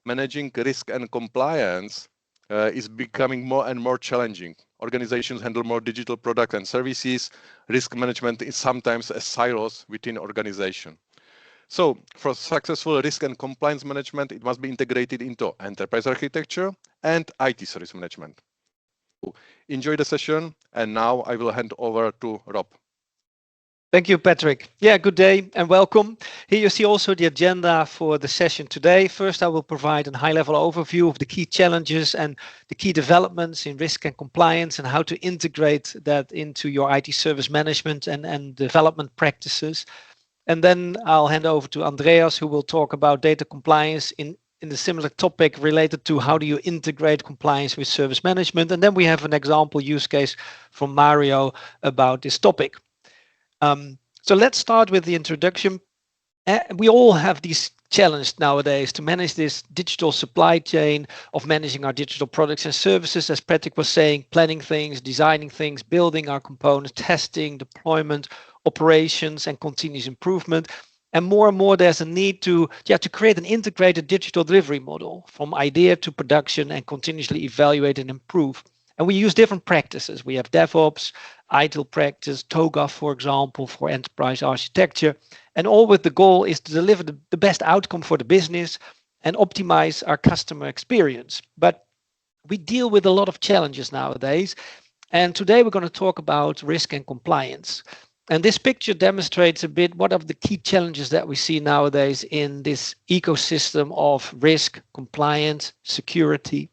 managing risk and compliance is becoming more and more challenging. Organizations handle more digital products and services. Risk management is sometimes a silos within organization. So for successful risk and compliance management, it must be integrated into enterprise architecture and IT service management. So enjoy the session, and now I will hand over to Rob. Thank you, Patrick. Yeah, good day and welcome. Here you see also the agenda for the session today. First, I will provide a high-level overview of the key challenges and the key developments in risk and compliance and how to integrate that into your IT service management and development practices. And then I'll hand over to Andreas, who will talk about data compliance in the similar topic related to how do you integrate compliance with service management. And then we have an example use case from Mario about this topic. So let's start with the introduction. We all have these challenges nowadays to manage this digital supply chain of managing our digital products and services, as Patrick was saying, planning things, designing things, building our components, testing, deployment, operations, and continuous improvement. And more there's a need to create an integrated digital delivery model from idea to production and continuously evaluate and improve. And we use different practices. We have DevOps, ITIL practice, TOGAF, for example, for enterprise architecture. And all with the goal is to deliver the best outcome for the business and optimize our customer experience. But we deal with a lot of challenges nowadays. And today we're going to talk about risk and compliance. And this picture demonstrates a bit what are the key challenges that we see nowadays in this ecosystem of risk, compliance, security.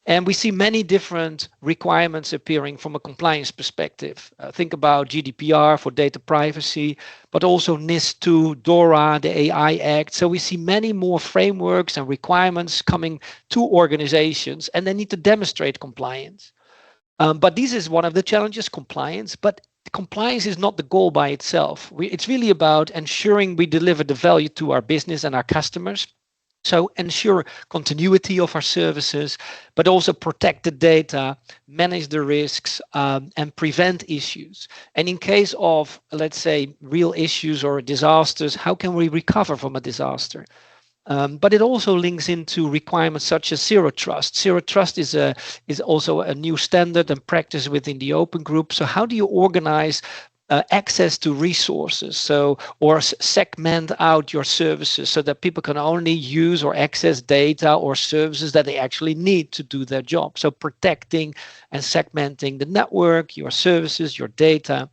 And we see many different requirements appearing from a compliance perspective. Think about GDPR for data privacy, but also NIST 2, DORA, the AI Act. So we see many more frameworks and requirements coming to organizations, and they need to demonstrate compliance. But this is one of the challenges, compliance. But compliance is not the goal by itself. It's really about ensuring we deliver the value to our business and our customers. So ensure continuity of our services, but also protect the data, manage the risks, and prevent issues. And in case of, let's say, real issues or disasters, how can we recover from a disaster? But it also links into requirements such as zero trust. Zero trust is also a new standard and practice within the Open Group. So how do you organize access to resources, or segment out your services so that people can only use or access data or services that they actually need to do their job. So protecting and segmenting the network, your services, your data.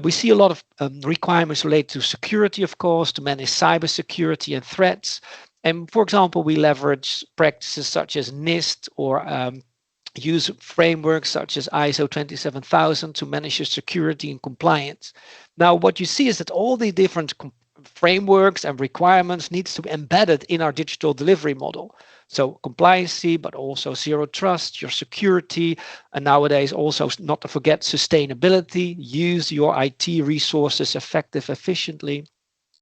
We see a lot of requirements related to security, of course, to manage cybersecurity and threats. And for example, we leverage practices such as NIST or use frameworks such as ISO 27000 to manage your security and compliance. Now, what you see is that all the different frameworks and requirements needs to be embedded in our digital delivery model. So compliancy, but also zero trust, your security, and nowadays also not to forget sustainability, use your IT resources efficiently.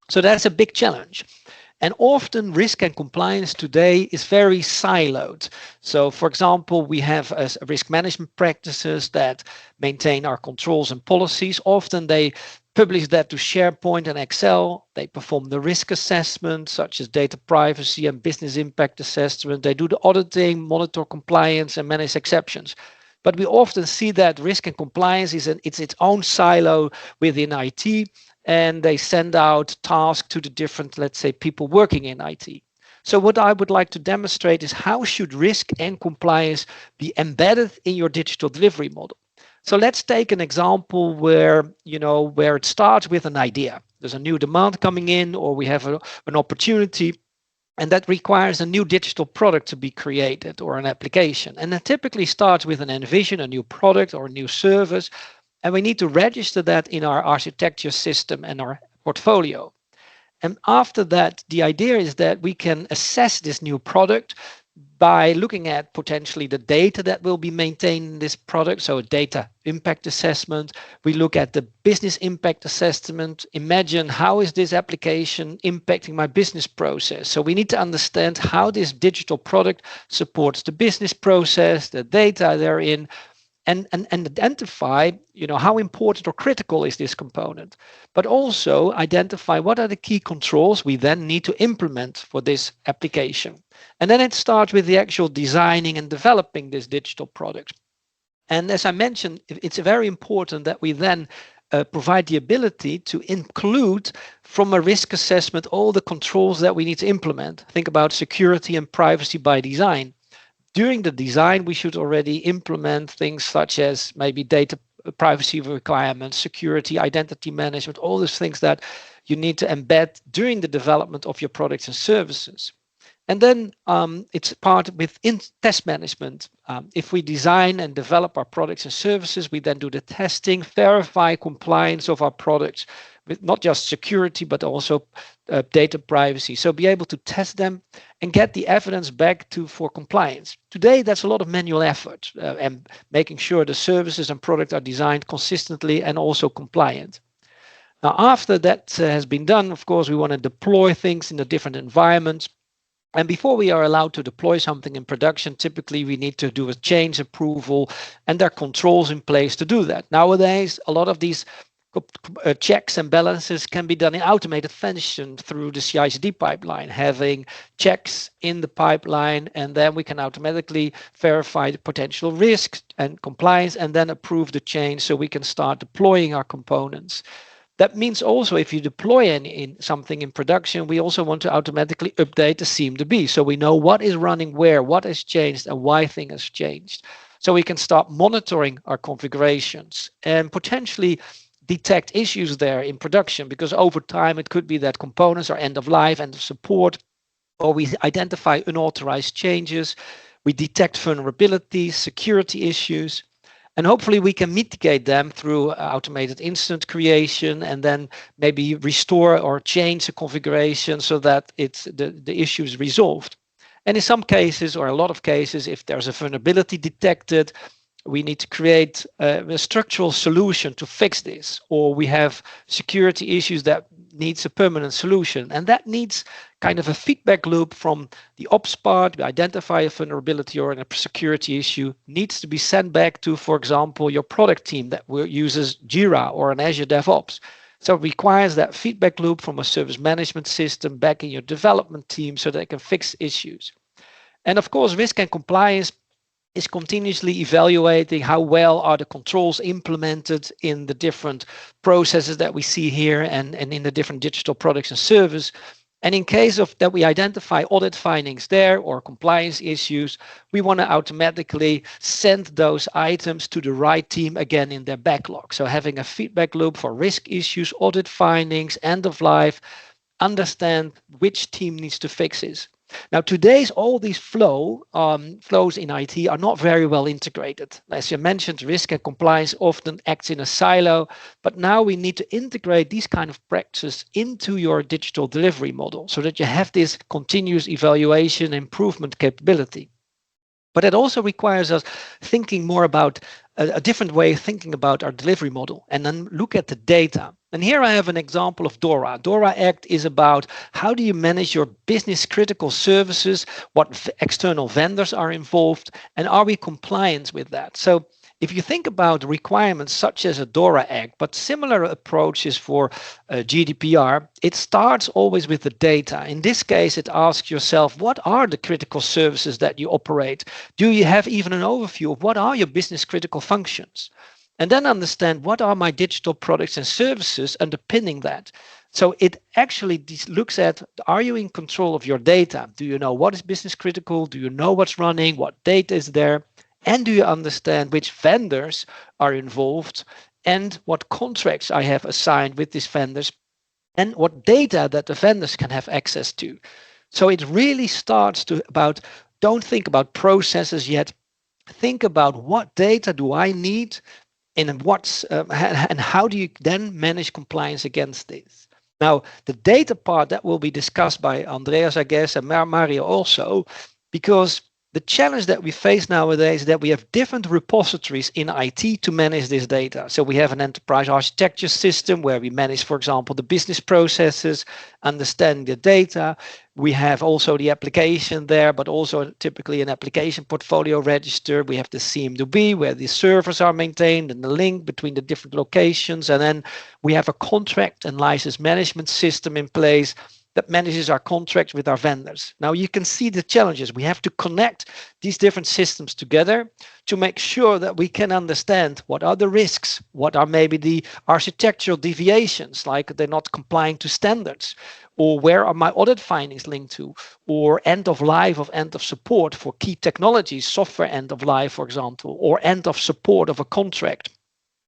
So that's a big challenge. And often risk and compliance today is very siloed. So for example, we have risk management practices that maintain our controls and policies. Often they publish that to SharePoint and Excel. They perform the risk assessment, such as data privacy and business impact assessment. They do the auditing, monitor compliance, and manage exceptions. But we often see that risk and compliance is its own silo within IT. And they send out tasks to the different, let's say, people working in IT. So what I would like to demonstrate is how should risk and compliance be embedded in your digital delivery model. So let's take an example where it starts with an idea. There's a new demand coming in, or we have an opportunity, and that requires a new digital product to be created or an application. And that typically starts with an envision, a new product or a new service. And we need to register that in our architecture system and our portfolio. And after that, the idea is that we can assess this new product by looking at potentially the data that will be maintained in this product. So a data impact assessment. We look at the business impact assessment. Imagine how is this application impacting my business process? So we need to understand how this digital product supports the business process, the data therein. and identify, how important or critical is this component, but also identify what are the key controls we then need to implement for this application. And then it starts with the actual designing and developing this digital product. And as I mentioned, it's very important that we then provide the ability to include from a risk assessment all the controls that we need to implement. Think about security and privacy by design. During the design, we should already implement things such as maybe data privacy requirements, security, identity management, all those things that you need to embed during the development of your products and services. And then it's part with test management. If we design and develop our products and services, we then do the testing, verify compliance of our products with not just security, but also data privacy. So be able to test them and get the evidence back for compliance. Today, that's a lot of manual effort and making sure the services and products are designed consistently and also compliant. Now, after that has been done, of course, we want to deploy things in the different environments. And before we are allowed to deploy something in production, typically we need to do a change approval, and there are controls in place to do that. Nowadays, a lot of these checks and balances can be done in automated fashion through the CICD pipeline, having checks in the pipeline, and then we can automatically verify the potential risks and compliance and then approve the change so we can start deploying our components. That means also if you deploy something in production, we also want to automatically update the CMDB so we know what is running where, what has changed, and why things has changed. So we can start monitoring our configurations and potentially detect issues there in production, because over time it could be that components are end of life, end of support, or we identify unauthorized changes, we detect vulnerabilities, security issues, and hopefully we can mitigate them through automated incident creation and then maybe restore or change the configuration so that the issue is resolved. And in some cases, or a lot of cases, if there's a vulnerability detected, we need to create a structural solution to fix this, or we have security issues that needs a permanent solution. And that needs kind of a feedback loop from the ops part. We identify a vulnerability or a security issue, needs to be sent back to, for example, your product team that uses Jira or an Azure DevOps. So it requires that feedback loop from a service management system back in your development team so they can fix issues. And of course, risk and compliance is continuously evaluating how well are the controls implemented in the different processes that we see here and in the different digital products and services. And in case of that we identify audit findings there or compliance issues, we want to automatically send those items to the right team again in their backlog. So having a feedback loop for risk issues, audit findings, end of life, understand which team needs to fix this. Now, today's all these flows in IT are not very well integrated. As you mentioned, risk and compliance often acts in a silo, but now we need to integrate these kind of practices into your digital delivery model so that you have this continuous evaluation improvement capability. But it also requires us thinking more about a different way of thinking about our delivery model and then look at the data. And here I have an example of DORA. DORA Act is about how do you manage your business critical services, what external vendors are involved, and are we compliant with that? So if you think about requirements such as a DORA Act, but similar approaches for GDPR, it starts always with the data. In this case, it asks yourself, what are the critical services that you operate? Do you have even an overview of what are your business critical functions? And then understand what are my digital products and services underpinning that. So it actually looks at, are you in control of your data? Do you know what is business critical? Do you know what's running? What data is there? And do you understand which vendors are involved and what contracts I have assigned with these vendors and what data that the vendors can have access to? So it really starts don't think about processes yet. Think about what data do I need and how do you then manage compliance against this? Now, the data part that will be discussed by Andreas, I guess, and Mario also, because the challenge that we face nowadays is that we have different repositories in IT to manage this data. So we have an enterprise architecture system where we manage, for example, the business processes, understanding the data. We have also the application there, but also typically an application portfolio register. We have the CMDB where the servers are maintained and the link between the different locations. And then we have a contract and license management system in place that manages our contracts with our vendors. Now you can see the challenges. We have to connect these different systems together to make sure that we can understand what are the risks, what are maybe the architectural deviations, like they're not complying to standards, or where are my audit findings linked to, or end of life of end of support for key technologies, software end of life, for example, or end of support of a contract.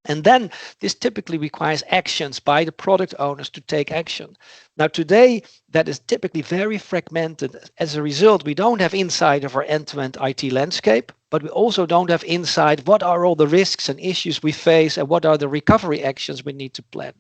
And then this typically requires actions by the product owners to take action. Now today, that is typically very fragmented. As a result, we don't have insight of our end-to-end IT landscape, but we also don't have insight what are all the risks and issues we face and what are the recovery actions we need to plan.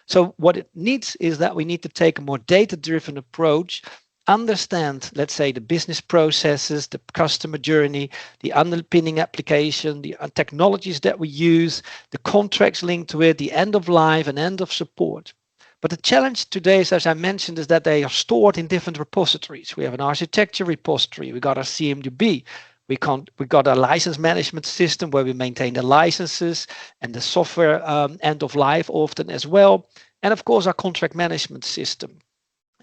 So what it needs is that we need to take a more data-driven approach, understand, let's say, the business processes, the customer journey, the underpinning application, the technologies that we use, the contracts linked to it, the end of life and end of support. But the challenge today is, as I mentioned, is that they are stored in different repositories. We have an architecture repository, we got our CMDB, we got a license management system where we maintain the licenses and the software end of life often as well. And of course, our contract management system.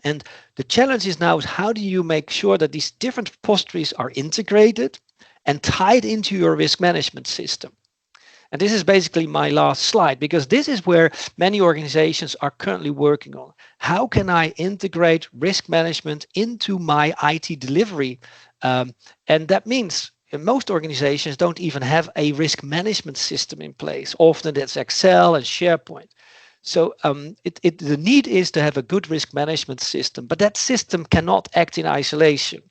And the challenge is now is how do you make sure that these different repositories are integrated and tied into your risk management system? And this is basically my last slide, because this is where many organizations are currently working on. How can I integrate risk management into my IT delivery? And that means most organizations don't even have a risk management system in place. Often that's Excel and SharePoint. So the need is to have a good risk management system, but that system cannot act in isolation.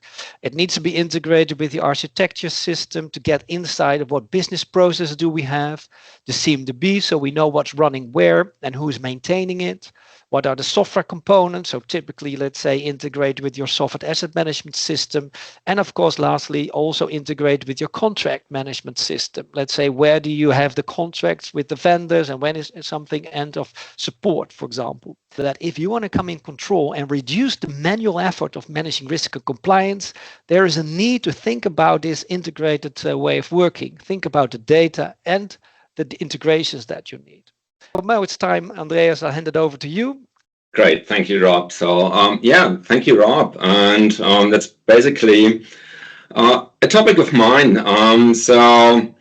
It needs to be integrated with the architecture system to get insight of what business processes do we have, the CMDB, so we know what's running where and who's maintaining it. What are the software components? So typically, let's say, integrate with your software asset management system. And of course, lastly, also integrate with your contract management system. Let's say, where do you have the contracts with the vendors and when is something end of support, for example. So that if you want to come in control and reduce the manual effort of managing risk and compliance, there is a need to think about this integrated way of working. Think about the data and the integrations that you need. Well, now it's time, Andreas, I'll hand it over to you. Great, thank you, Rob. So yeah, thank you, Rob. And that's basically a topic of mine. So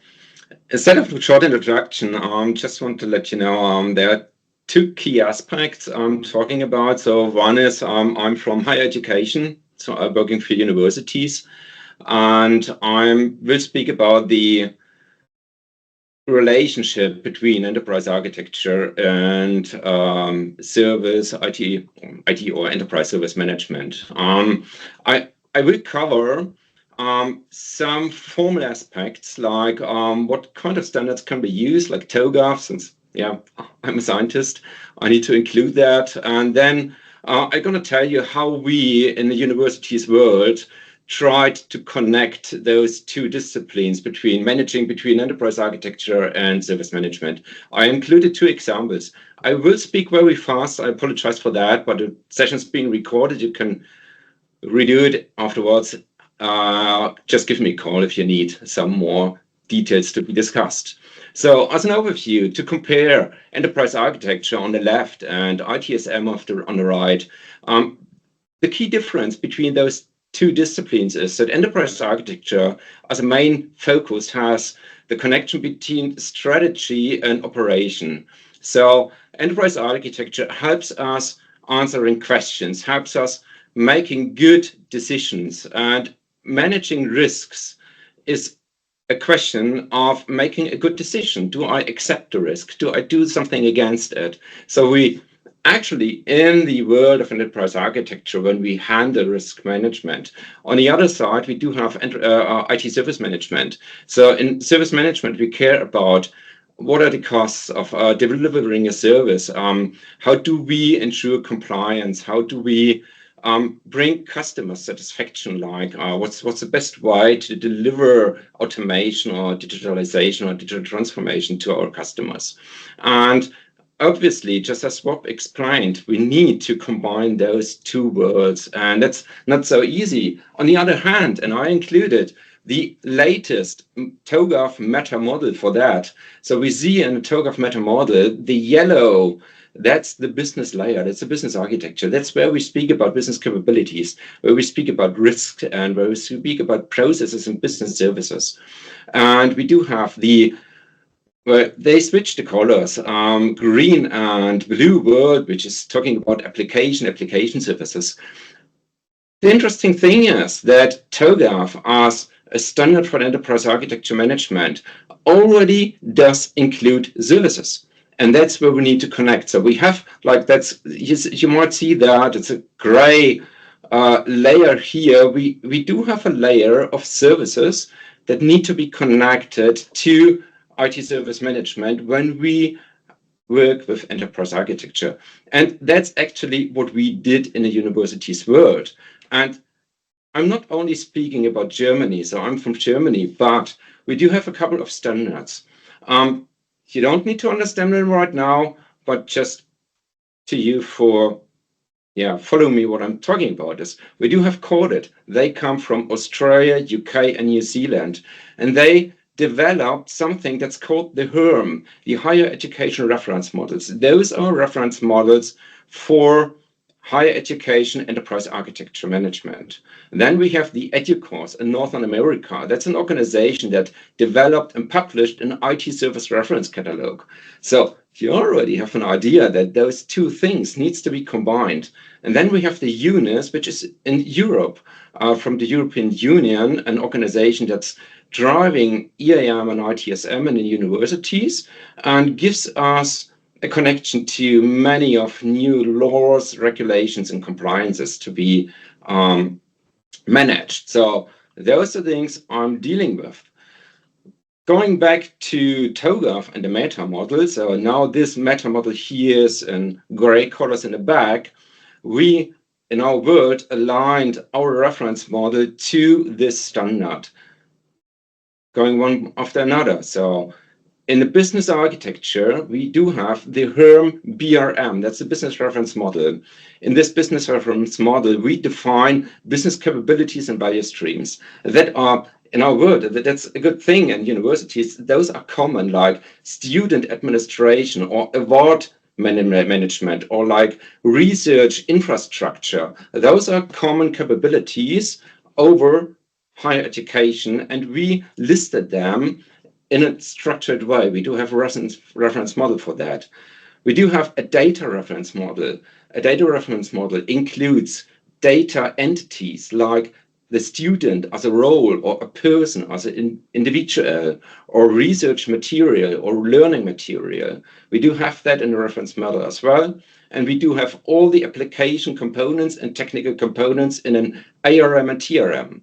instead of a short introduction, just want to let you know there are two key aspects I'm talking about. So one is I'm from higher education, so I'm working for universities, and I will speak about the relationship between enterprise architecture and service IT or enterprise service management. I will cover some formal aspects like what kind of standards can be used, like TOGAF, since yeah, I'm a scientist, I need to include that. And then I'm going to tell you how we in the universities world tried to connect those two disciplines between enterprise architecture and service management. I included two examples. I will speak very fast. I apologize for that, but the session's being recorded. You can redo it afterwards. Just give me a call if you need some more details to be discussed. So as an overview, to compare enterprise architecture on the left and ITSM on the right, the key difference between those two disciplines is that enterprise architecture as a main focus has the connection between strategy and operation. So enterprise architecture helps us answering questions, helps us making good decisions, and managing risks is a question of making a good decision. Do I accept the risk? Do I do something against it? So we actually, in the world of enterprise architecture, when we handle risk management, on the other side, we do have IT service management. So in service management, we care about what are the costs of delivering a service? How do we ensure compliance? How do we bring customer satisfaction? Like what's the best way to deliver automation or digitalization or digital transformation to our customers? And obviously, just as Rob explained, we need to combine those two worlds, and that's not so easy. On the other hand, and I included the latest TOGAF meta model for that. So we see in the TOGAF meta model, the yellow, that's the business layer, that's the business architecture. That's where we speak about business capabilities, where we speak about risk, and where we speak about processes and business services. And we do have well, they switched the colors, green and blue world, which is talking about application services. The interesting thing is that TOGAF, as a standard for enterprise architecture management, already does include services. And that's where we need to connect. So we have, like, that's, you might see that it's a gray layer here. We do have a layer of services that need to be connected to IT service management when we work with enterprise architecture. And that's actually what we did in the university's world. And I'm not only speaking about Germany, so I'm from Germany, but we do have a couple of standards. You don't need to understand them right now, but just to you for, follow me what I'm talking about is we do have coded. They come from Australia, UK, and New Zealand, and they developed something that's called the HERM, the Higher Education Reference Models. Those are reference models for higher education enterprise architecture management. And then we have the EduCourse in Northern America. That's an organization that developed and published an IT service reference catalog. So you already have an idea that those two things needs to be combined. And then we have the UNIS, which is in Europe, from the European Union, an organization that's driving EAM and ITSM in the universities and gives us a connection to many of new laws, regulations, and compliances to be managed. So those are things I'm dealing with. Going back to TOGAF and the meta model, so now this meta model here is in gray colors in the back. We, in our world, aligned our reference model to this standard, going one after another. So in the business architecture, we do have the HERM BRM, that's the business reference model. In this business reference model, we define business capabilities and value streams that are, in our world, that's a good thing in universities. Those are common, like student administration or award management or like research infrastructure. Those are common capabilities over higher education, and we listed them in a structured way. We do have a reference model for that. We do have a data reference model. A data reference model includes data entities like the student as a role or a person as an individual or research material or learning material. We do have that in the reference model as well. And we do have all the application components and technical components in an ARM and TRM.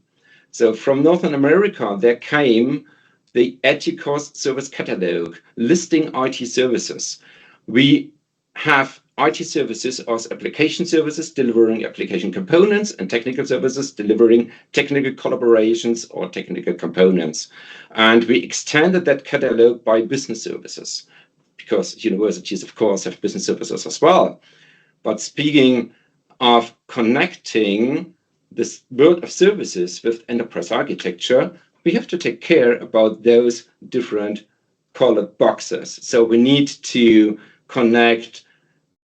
So from Northern America, there came the EduCourse service catalog listing IT services. We have IT services as application services delivering application components and technical services delivering technical collaborations or technical components. And we extended that catalog by business services because universities, of course, have business services as well. But speaking of connecting this world of services with enterprise architecture, we have to take care about those different colored boxes. So we need to connect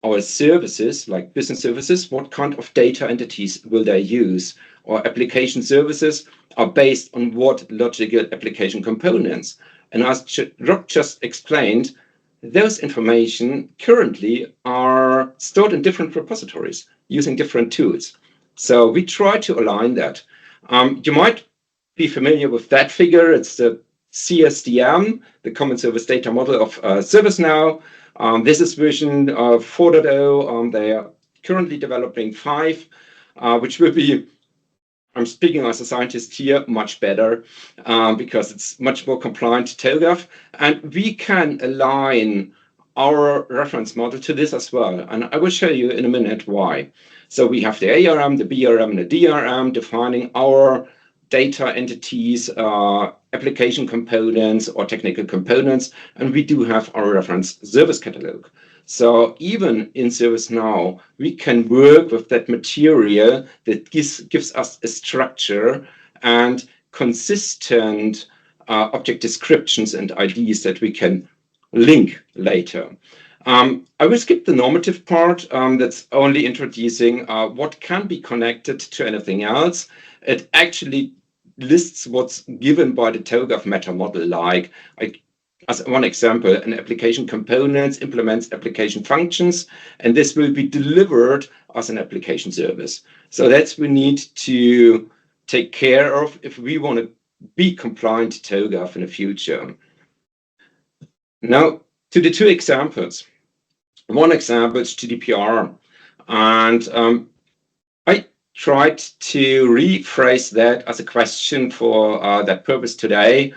our services, like business services, what kind of data entities will they use? Or application services are based on what logical application components? And as Rob just explained, those information currently are stored in different repositories using different tools. So we try to align that. You might be familiar with that figure. It's the CSDM, the Common Service Data Model of ServiceNow. This is version 4.0. They are currently developing 5, which will be, I'm speaking as a scientist here, much better because it's much more compliant to TOGAF. And we can align our reference model to this as well. And I will show you in a minute why. So we have the ARM, the BRM, and the DRM defining our data entities, application components or technical components, and we do have our reference service catalog. So even in ServiceNow, we can work with that material that gives us a structure and consistent object descriptions and IDs that we can link later. I will skip the normative part. That's only introducing what can be connected to anything else. It actually lists what's given by the TOGAF meta model, like as one example, an application components implements application functions, and this will be delivered as an application service. So that's we need to take care of if we want to be compliant to TOGAF in the future. Now, to the two examples. One example is GDPR, and I tried to rephrase that as a question for that purpose today.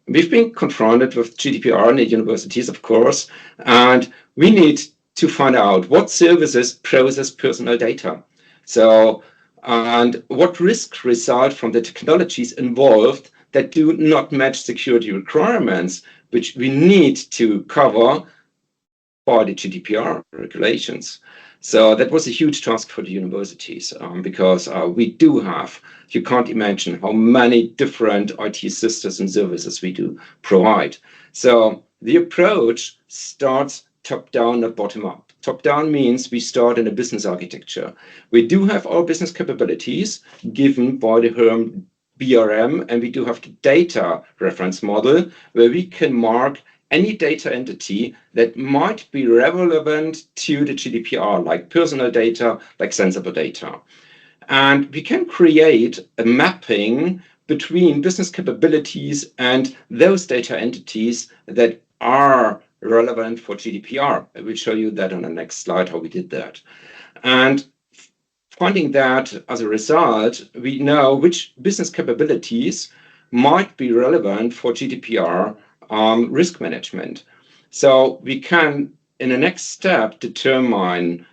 We've been confronted with GDPR in the universities, of course, and we need to find out what services process personal data. So, and what risks result from the technologies involved that do not match security requirements, which we need to cover by the GDPR regulations. So that was a huge task for the universities because we do have, you can't imagine how many different IT systems and services we do provide. So the approach starts top down, not bottom up. Top down means we start in a business architecture. We do have our business capabilities given by the term BRM, and we do have the data reference model where we can mark any data entity that might be relevant to the GDPR, like personal data, like sensible data. And we can create a mapping between business capabilities and those data entities that are relevant for GDPR. I will show you that on the next slide, how we did that. And finding that as a result, we know which business capabilities might be relevant for GDPR risk management. So we can, in the next step, determine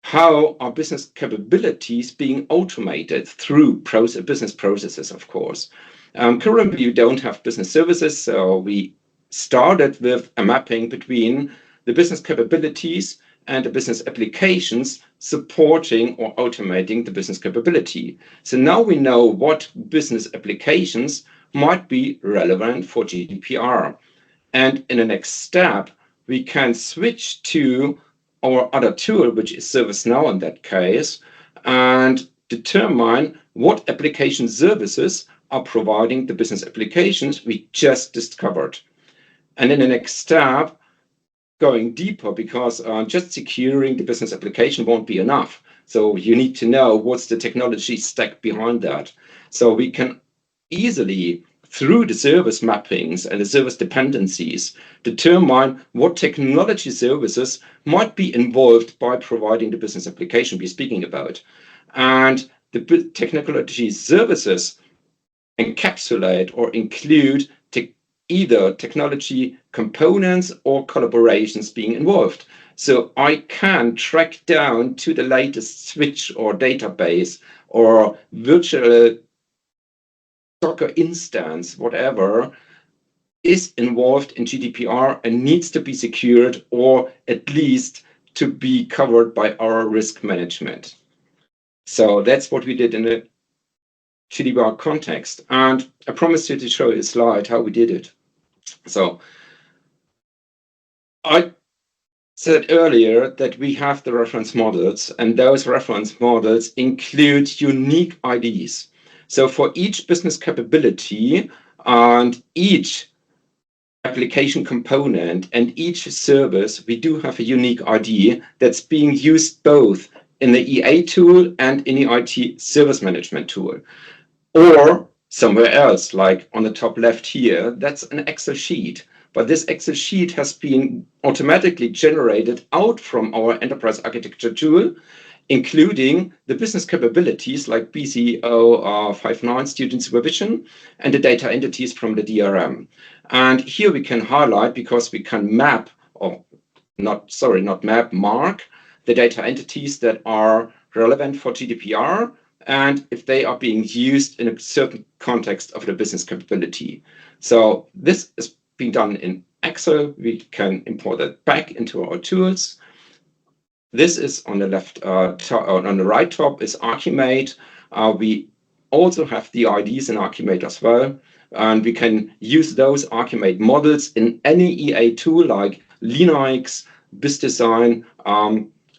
how are business capabilities being automated through business processes, of course. Currently, we don't have business services, so we started with a mapping between the business capabilities and the business applications supporting or automating the business capability. So now we know what business applications might be relevant for GDPR. And in the next step, we can switch to our other tool, which is ServiceNow in that case, and determine what application services are providing the business applications we just discovered. And in the next step, going deeper, because just securing the business application won't be enough. So you need to know what's the technology stack behind that. So we can easily, through the service mappings and the service dependencies, determine what technology services might be involved by providing the business application we're speaking about. And the technology services encapsulate or include either technology components or collaborations being involved. So I can track down to the latest switch or database or virtual Docker instance, whatever, is involved in GDPR and needs to be secured or at least to be covered by our risk management. So that's what we did in the GDPR context. And I promised you to show you a slide how we did it. So I said earlier that we have the reference models, and those reference models include unique IDs. So for each business capability and each application component and each service, we do have a unique ID that's being used both in the EA tool and in the IT service management tool, or somewhere else, like on the top left here. That's an Excel sheet. But this Excel sheet has been automatically generated out from our enterprise architecture tool, including the business capabilities like BCO 59 student supervision and the data entities from the DRM. And here we can highlight, because we can map, or not map, mark the data entities that are relevant for GDPR and if they are being used in a certain context of the business capability. So this is being done in Excel, we can import that back into our tools. This is on the left, on the right top is Archimate. We also have the IDs in Archimate as well. And we can use those Archimate models in any EA tool like Linux, BizDesign,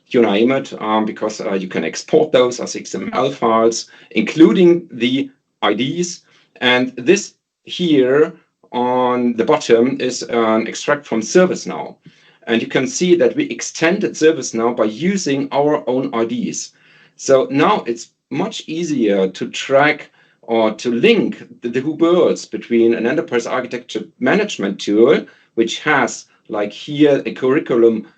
you name it, because you can export those as XML files, including the IDs. And this here on the bottom is an extract from ServiceNow. And you can see that we extended ServiceNow by using our own IDs. So now it's much easier to track or to link the two worlds between an enterprise architecture management tool, which has, like here, a curriculum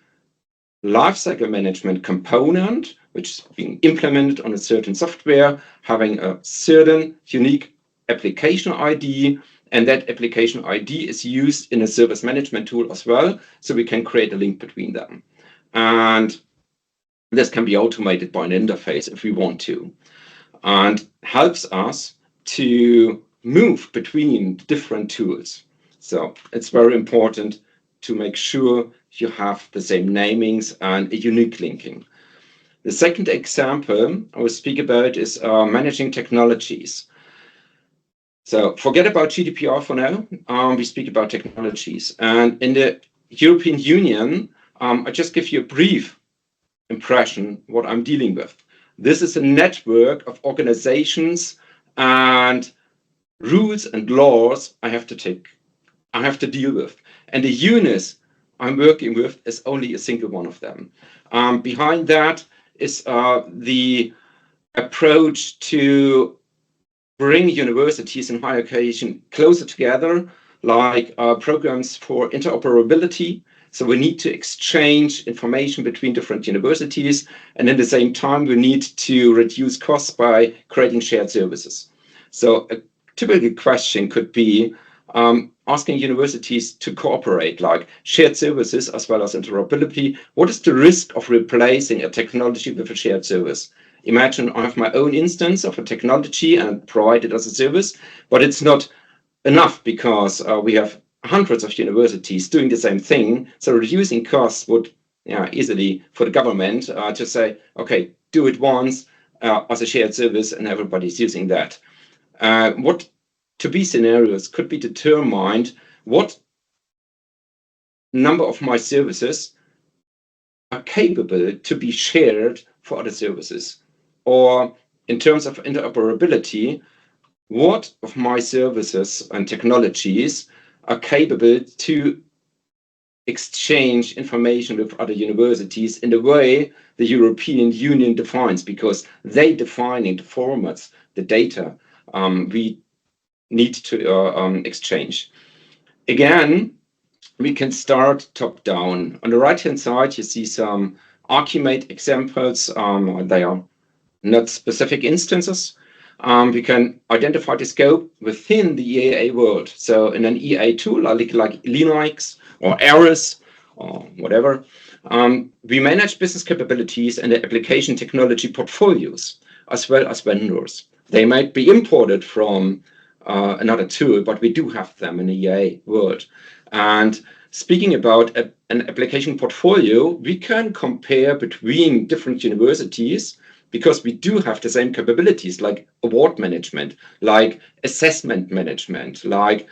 lifecycle management component, which is being implemented on a certain software, having a certain unique application ID, and that application ID is used in a service management tool as well, so we can create a link between them. And this can be automated by an interface if we want to, and helps us to move between different tools. So it's very important to make sure you have the same namings and a unique linking. The second example I will speak about is managing technologies. So forget about GDPR for now. We speak about technologies. And in the European Union, I just give you a brief impression what I'm dealing with. This is a network of organizations and rules and laws I have to deal with. And the units I'm working with is only a single one of them. Behind that is the approach to bring universities and higher education closer together, like programs for interoperability. So we need to exchange information between different universities, and at the same time, we need to reduce costs by creating shared services. So a typical question could be asking universities to cooperate, like shared services as well as interoperability. What is the risk of replacing a technology with a shared service? Imagine I have my own instance of a technology and provide it as a service, but it's not enough because we have hundreds of universities doing the same thing. So reducing costs would easily for the government to say, okay, do it once as a shared service and everybody's using that. What to be scenarios could be determined what number of my services are capable to be shared for other services. Or in terms of interoperability, what of my services and technologies are capable to exchange information with other universities in the way the European Union defines, because they defining the formats, the data we need to exchange. Again, we can start top down. On the right-hand side, you see some Archimate examples. They are not specific instances. We can identify the scope within the EA world. So in an EA tool like Linux or Ares or whatever, we manage business capabilities and the application technology portfolios as well as vendors. They might be imported from another tool, but we do have them in the EA world. And speaking about an application portfolio, we can compare between different universities because we do have the same capabilities like award management, like assessment management, like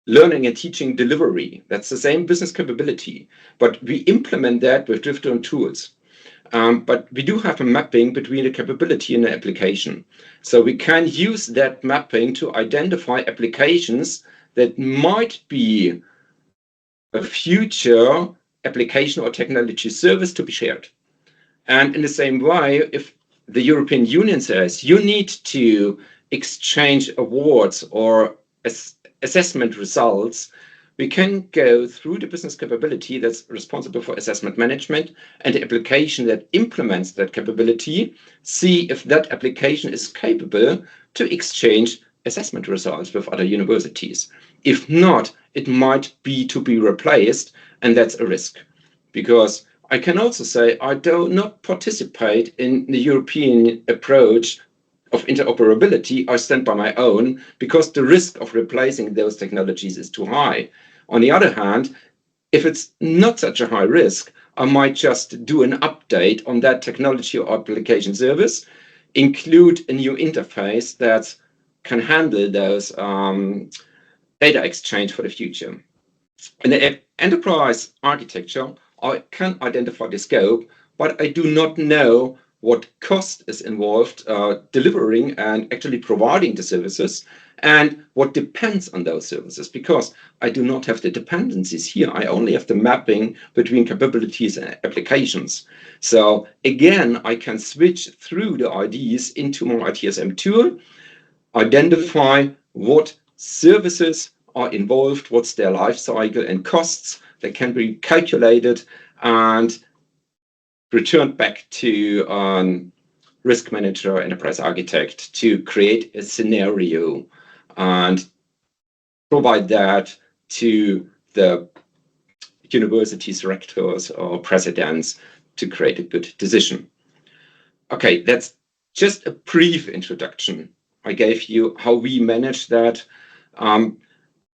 learning and teaching delivery. That's the same business capability, but we implement that with different tools. But we do have a mapping between the capability and the application. So we can use that mapping to identify applications that might be a future application or technology service to be shared. And in the same way, if the European Union says you need to exchange awards or assessment results, we can go through the business capability that's responsible for assessment management and the application that implements that capability, see if that application is capable to exchange assessment results with other universities. If not, it might be to be replaced, and that's a risk. Because I can also say I do not participate in the European approach of interoperability. I stand by my own because the risk of replacing those technologies is too high. On the other hand, if it's not such a high risk, I might just do an update on that technology or application service, include a new interface that can handle those data exchange for the future. In the enterprise architecture, I can identify the scope, but I do not know what cost is involved delivering and actually providing the services, and what depends on those services, because I do not have the dependencies here. I only have the mapping between capabilities and applications. So again, I can switch through the IDs into my ITSM tool, identify what services are involved, what's their life cycle and costs that can be calculated and returned back to risk manager, enterprise architect to create a scenario and provide that to the university's rectors or presidents to create a good decision. Okay, that's just a brief introduction. I gave you how we manage that.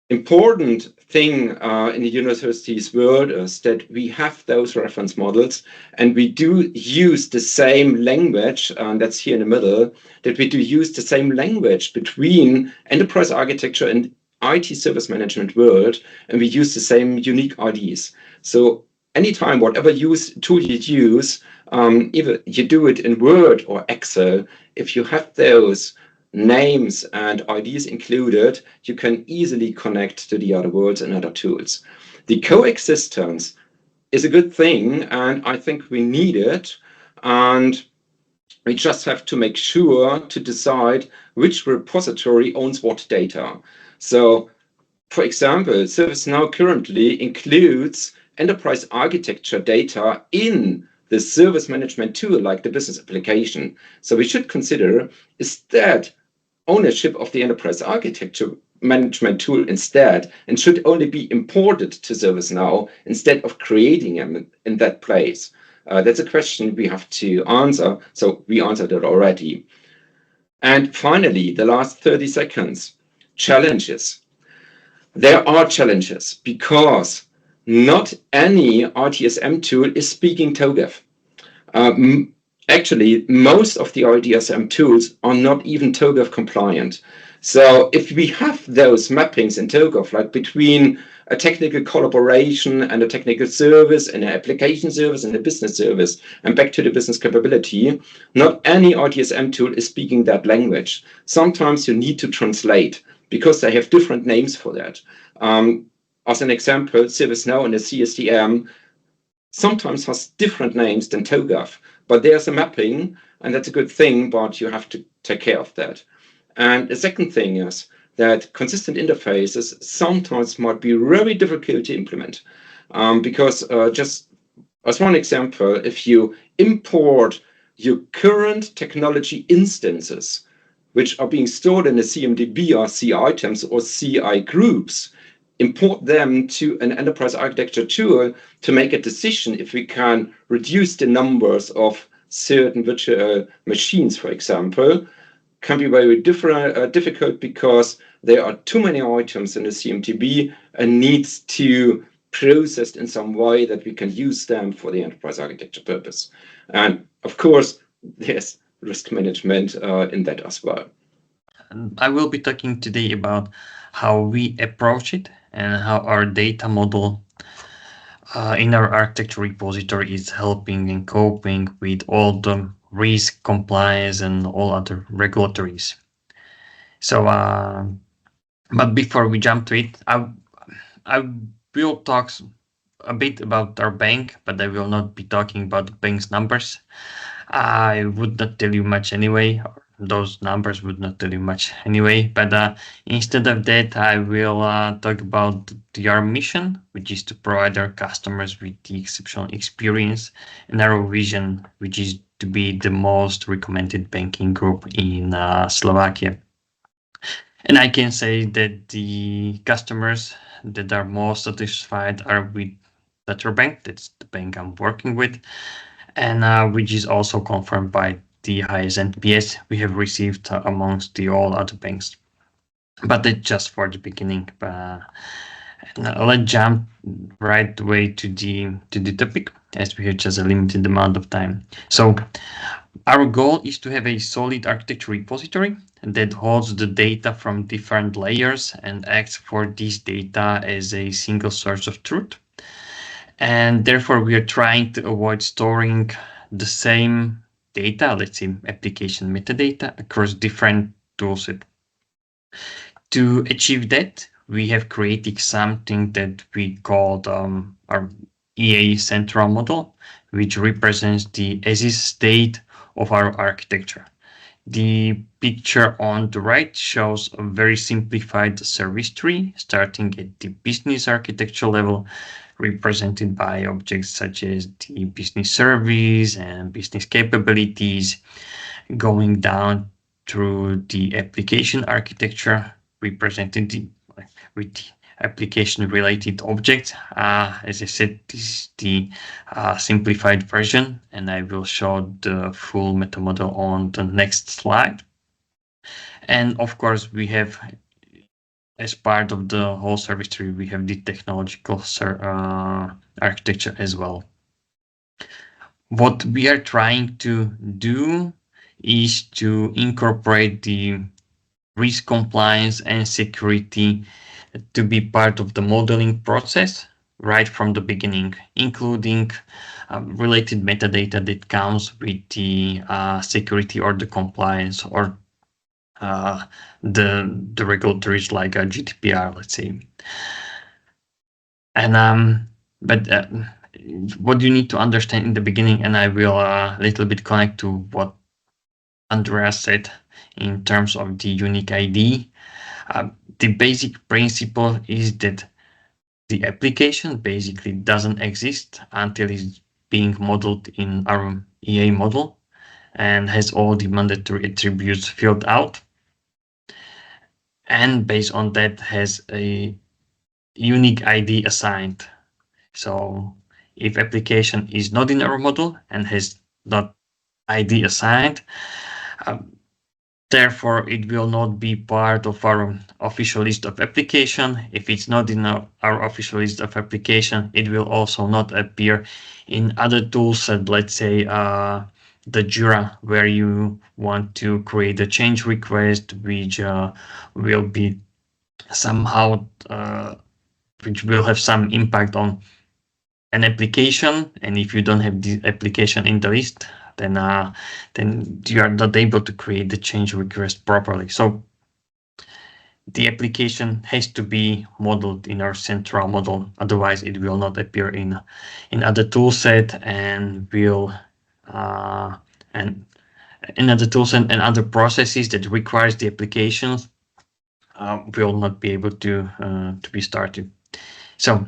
Important thing in the university's world is that we have those reference models, and we do use the same language, and that's here in the middle, that we do use the same language between enterprise architecture and IT service management world, and we use the same unique IDs. So anytime, whatever tool you use, either you do it in Word or Excel, if you have those names and IDs included, you can easily connect to the other worlds and other tools. The coexistence is a good thing, and I think we need it. And we just have to make sure to decide which repository owns what data. So, for example, ServiceNow currently includes enterprise architecture data in the service management tool, like the business application. So we should consider, is that ownership of the enterprise architecture management tool instead, and should only be imported to ServiceNow instead of creating them in that place? That's a question we have to answer. So we answered it already. And finally, the last 30 seconds, challenges. There are challenges because not any ITSM tool is speaking TOGAF. Actually, most of the ITSM tools are not even TOGAF compliant. So if we have those mappings in TOGAF, like between a technical collaboration and a technical service and an application service and a business service, and back to the business capability, not any ITSM tool is speaking that language. Sometimes you need to translate because they have different names for that. As an example, ServiceNow and the CSDM sometimes has different names than TOGAF. But there's a mapping, and that's a good thing, but you have to take care of that. And the second thing is that consistent interfaces sometimes might be very difficult to implement. Because just as one example, if you import your current technology instances, which are being stored in a CMDB or C items or CI groups, import them to an enterprise architecture tool to make a decision if we can reduce the numbers of certain virtual machines, for example, can be very difficult because there are too many items in the CMDB and needs to process in some way that we can use them for the enterprise architecture purpose. And of course, there's risk management in that as well. I will be talking today about how we approach it and how our data model in our architecture repository is helping and coping with all the risk, compliance, and all other regulatories. So, but before we jump to it, I will talk a bit about our bank, but I will not be talking about the bank's numbers. I would not tell you much anyway. Those numbers would not tell you much anyway, but instead of that, I will talk about our mission, which is to provide our customers with the exceptional experience, and our vision, which is to be the most recommended banking group in Slovakia. And I can say that the customers that are most satisfied are with Tetra Bank. That's the bank I'm working with, and which is also confirmed by the highest NPS we have received amongst all other banks. But that's just for the beginning. Now let's jump right away to the topic, as we have just a limited amount of time. So our goal is to have a solid architecture repository that holds the data from different layers and acts for this data as a single source of truth. And therefore, we are trying to avoid storing the same data, let's say application metadata, across different toolsets. To achieve that, we have created something that we called our EA central model, which represents the as-is state of our architecture. The picture on the right shows a very simplified service tree, starting at the business architecture level, represented by objects such as the business service and business capabilities, going down through the application architecture, represented with the application-related objects. As I said, this is the simplified version, and I will show the full meta model on the next slide. And of course, we have, as part of the whole service tree, we have the technological architecture as well. What we are trying to do is to incorporate the risk compliance and security to be part of the modeling process right from the beginning, including related metadata that comes with the security or the compliance or the regulatories like GDPR, let's say. And but what you need to understand in the beginning, and I will a little bit connect to what Andreas said in terms of the unique ID. The basic principle is that the application basically doesn't exist until it's being modeled in our EA model and has all the mandatory attributes filled out. And based on that has a unique ID assigned. So if application is not in our model and has not ID assigned, therefore it will not be part of our official list of application. If it's not in our official list of application, it will also not appear in other tools, let's say the Jira, where you want to create a change request, which will be somehow which will have some impact on an application. And if you don't have the application in the list, then you are not able to create the change request properly. So the application has to be modeled in our central model, otherwise it will not appear in other toolset and will and in other tools and other processes that requires the applications will not be able to be started. So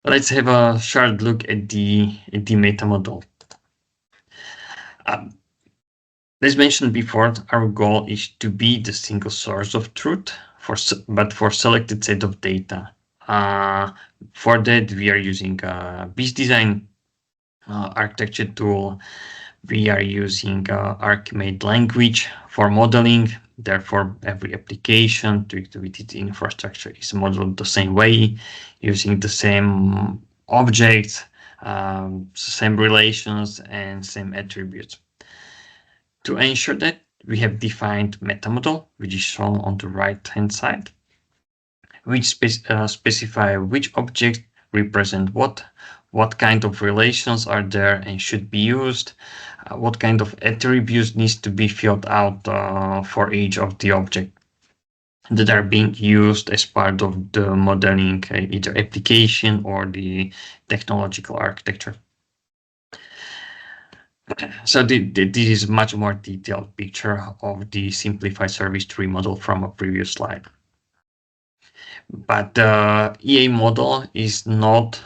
let's have a short look at the meta model. As mentioned before, our goal is to be the single source of truth but for selected set of data. For that, we are using a BizDesign architecture tool. We are using Archimate language for modeling. Therefore, every application to its infrastructure is modeled the same way, using the same objects, same relations, and same attributes. To ensure that, we have defined meta model, which is shown on the right-hand side, which specify which objects represent what kind of relations are there and should be used, what kind of attributes needs to be filled out for each of the object that are being used as part of the modeling, either application or the technological architecture. So this is much more detailed picture of the simplified service tree model from a previous slide. But the EA model is not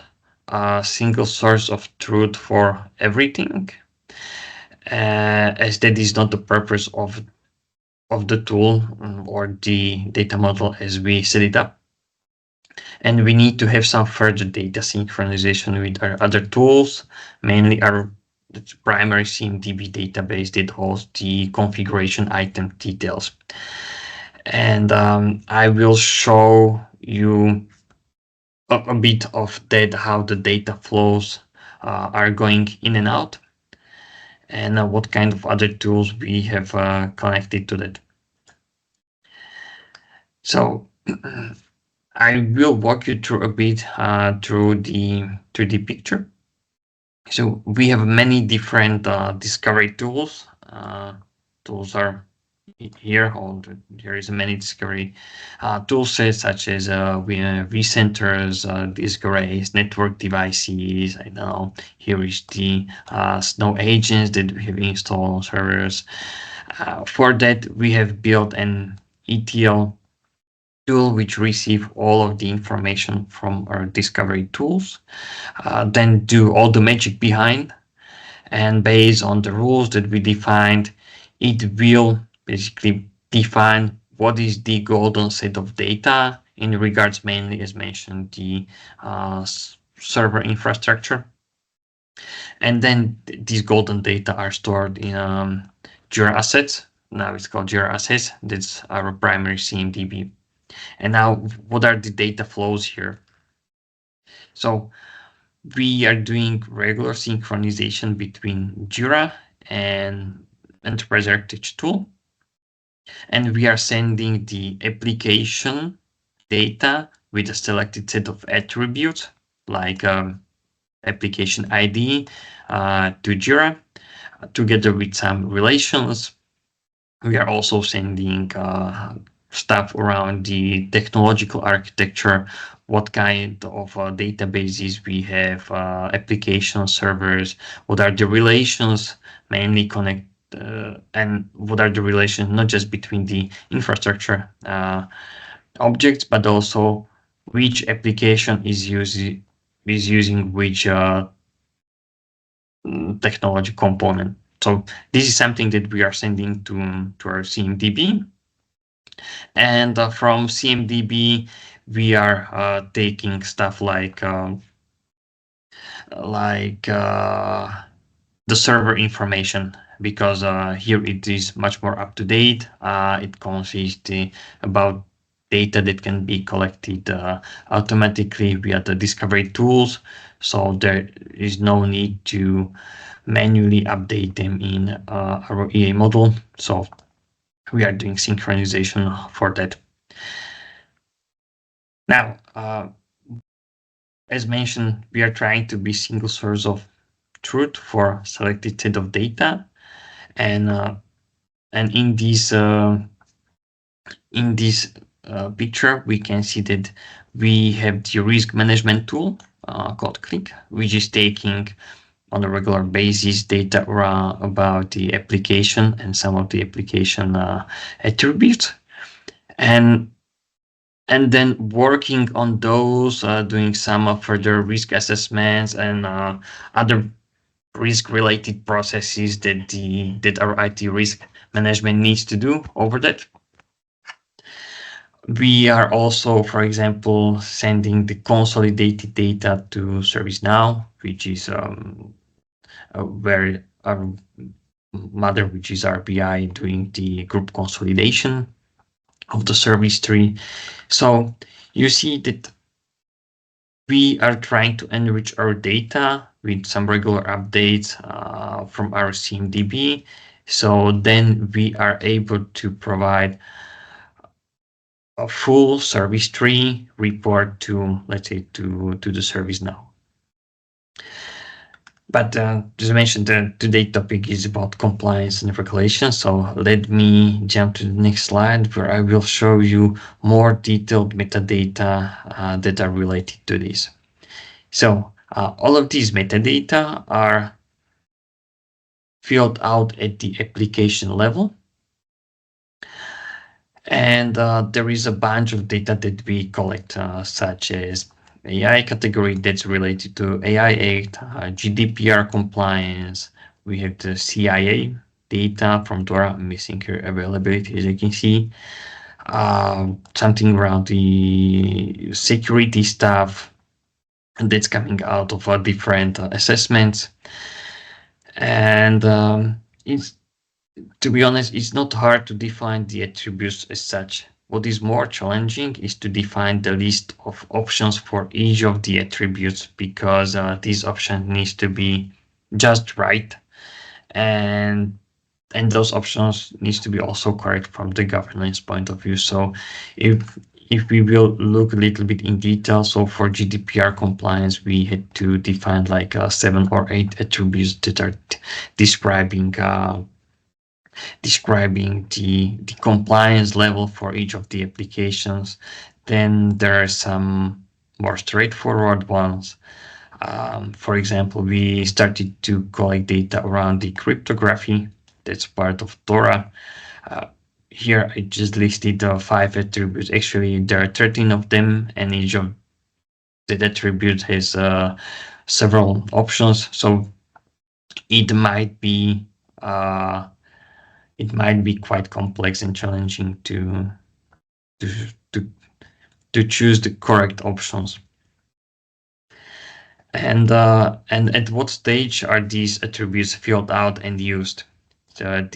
a single source of truth for everything, as that is not the purpose of the tool or the data model as we set it up. And we need to have some further data synchronization with our other tools, mainly our primary CMDB database that holds the configuration item details. And I will show you a bit of that, how the data flows are going in and out, and what kind of other tools we have connected to that. So I will walk you through a bit through the picture. So we have many different discovery tools. Tools are here, or there is many discovery tool sets such as vCenters, disk arrays, network devices. I don't know. Here is the Snow agents that we have installed on servers. For that, we have built an ETL tool which receive all of the information from our discovery tools, then do all the magic behind, and based on the rules that we defined, it will basically define what is the golden set of data in regards mainly, as mentioned, the server infrastructure. And then these golden data are stored in Jira Assets. Now it's called Jira Assets. That's our primary CMDB. And now, what are the data flows here? So we are doing regular synchronization between Jira and Enterprise Architecture tool. And we are sending the application data with a selected set of attributes, like application ID to Jira, together with some relations. We are also sending stuff around the technological architecture, what kind of databases we have, application servers, what are the relations mainly connect, and what are the relations not just between the infrastructure objects, but also which application is using which technology component. So this is something that we are sending to our CMDB. And from CMDB, we are taking stuff like the server information, because here it is much more up to date. It consists about data that can be collected automatically via the discovery tools. So there is no need to manually update them in our EA model. So we are doing synchronization for that. Now, as mentioned, we are trying to be single source of truth for selected set of data, and in this picture, we can see that we have the risk management tool called Click, which is taking on a regular basis data about the application and some of the application attributes, and then working on those, doing some further risk assessments and other risk-related processes that our IT risk management needs to do over that. We are also, for example, sending the consolidated data to ServiceNow, which is where our mother, which is RBI, doing the group consolidation of the service tree. So you see that we are trying to enrich our data with some regular updates from our CMDB. So then we are able to provide a full service tree report to, let's say, to the ServiceNow. But as I mentioned, today's topic is about compliance and regulation. So let me jump to the next slide, where I will show you more detailed metadata that are related to this. So all of these metadata are filled out at the application level. And there is a bunch of data that we collect, such as AI category that's related to AI Act, GDPR compliance. We have the CIA data from DORA. I'm missing here availability, as you can see. Something around the security stuff that's coming out of different assessments. And it's, to be honest, it's not hard to define the attributes as such. what is more challenging is to define the list of options for each of the attributes, because these options needs to be just right, and those options needs to be also correct from the governance point of view. So if we will look a little bit in detail, so for GDPR compliance, we had to define like 7 or 8 attributes that are describing the compliance level for each of the applications. Then there are some more straightforward ones. For example, we started to collect data around the cryptography. That's part of DORA. Here I just listed 5 attributes. Actually, there are 13 of them, and each of the attributes has several options. So it might be quite complex and challenging to choose the correct options. And at what stage are these attributes filled out and used? So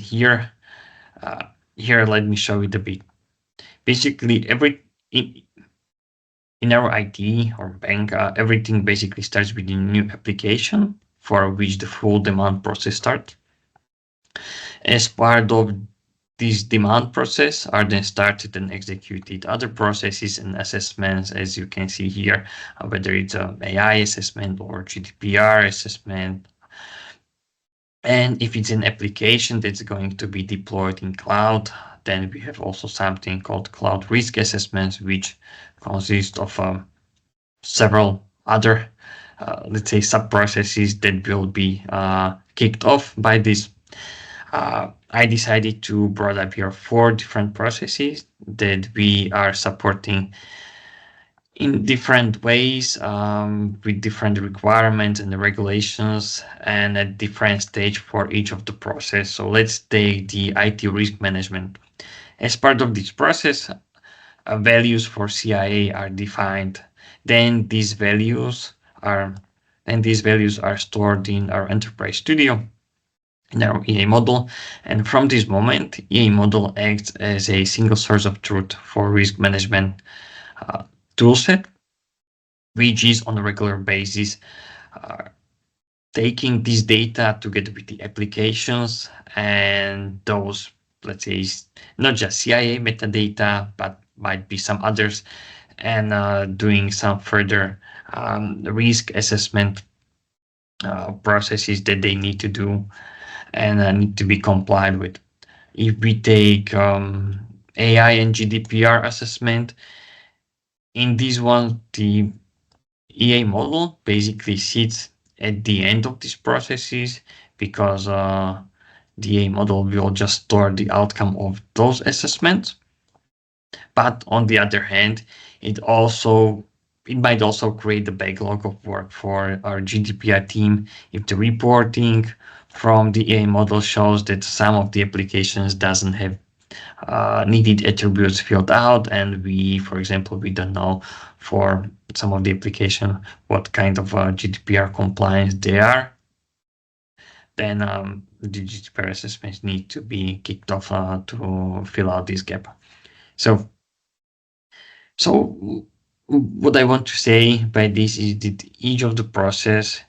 here let me show it a bit. Basically, in our IT or bank, everything basically starts with a new application for which the full demand process starts. As part of this demand process are then started and executed other processes and assessments, as you can see here, whether it's an AI assessment or GDPR assessment. And if it's an application that's going to be deployed in cloud, then we have also something called cloud risk assessments, which consist of several other, let's say, sub-processes that will be kicked off by this. I decided to brought up here 4 different processes that we are supporting in different ways, with different requirements and regulations, and at different stage for each of the process. So let's take the IT risk management. As part of this process, values for CIA are defined. Then these values are stored in our Enterprise Studio, in our EA model, and from this moment, EA model acts as a single source of truth for risk management toolset, which is on a regular basis taking this data together with the applications and those, let's say, not just CIA metadata, but might be some others, and doing some further risk assessment processes that they need to do and need to be complied with. If we take AI and GDPR assessment, in this one, the EA model basically sits at the end of these processes, because the EA model will just store the outcome of those assessments. But on the other hand, it might also create a backlog of work for our GDPR team if the reporting from the EA model shows that some of the applications doesn't have needed attributes filled out, and for example, we don't know for some of the application what kind of GDPR compliance they are, then the GDPR assessments need to be kicked off to fill out this gap. So what I want to say by this is that each of the process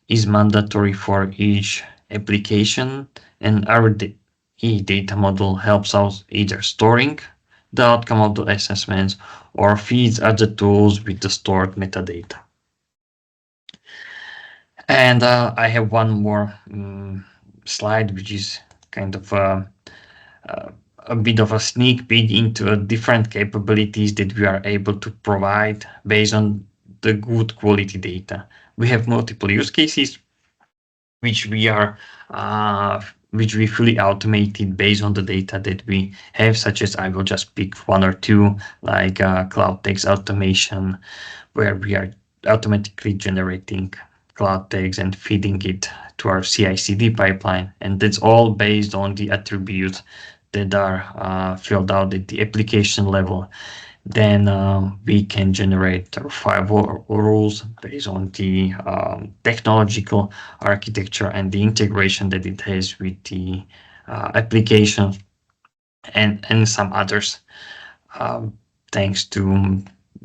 is mandatory for each application, and our data model helps us either storing the outcome of the assessments or feeds other tools with the stored metadata. And I have one more slide, which is kind of a bit of a sneak peek into different capabilities that we are able to provide based on the good quality data. We have multiple use cases which we fully automated based on the data that we have, such as I will just pick 1 or 2, like cloud text automation, where we are automatically generating cloud text and feeding it to our CICD pipeline. And that's all based on the attributes that are filled out at the application level. Then we can generate firewall rules based on the technological architecture and the integration that it has with the application and some others. thanks to,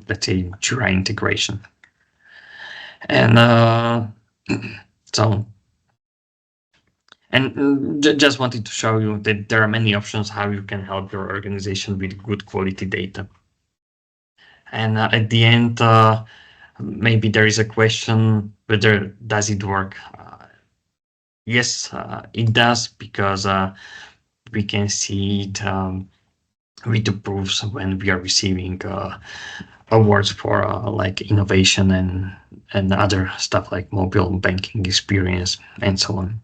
let's say, Jira integration. And so, and just wanted to show you that there are many options how you can help your organization with good quality data. And at the end, maybe there is a question whether does it work? Yes, it does, because we can see it with the proofs when we are receiving awards for like innovation and other stuff like mobile banking experience and so on.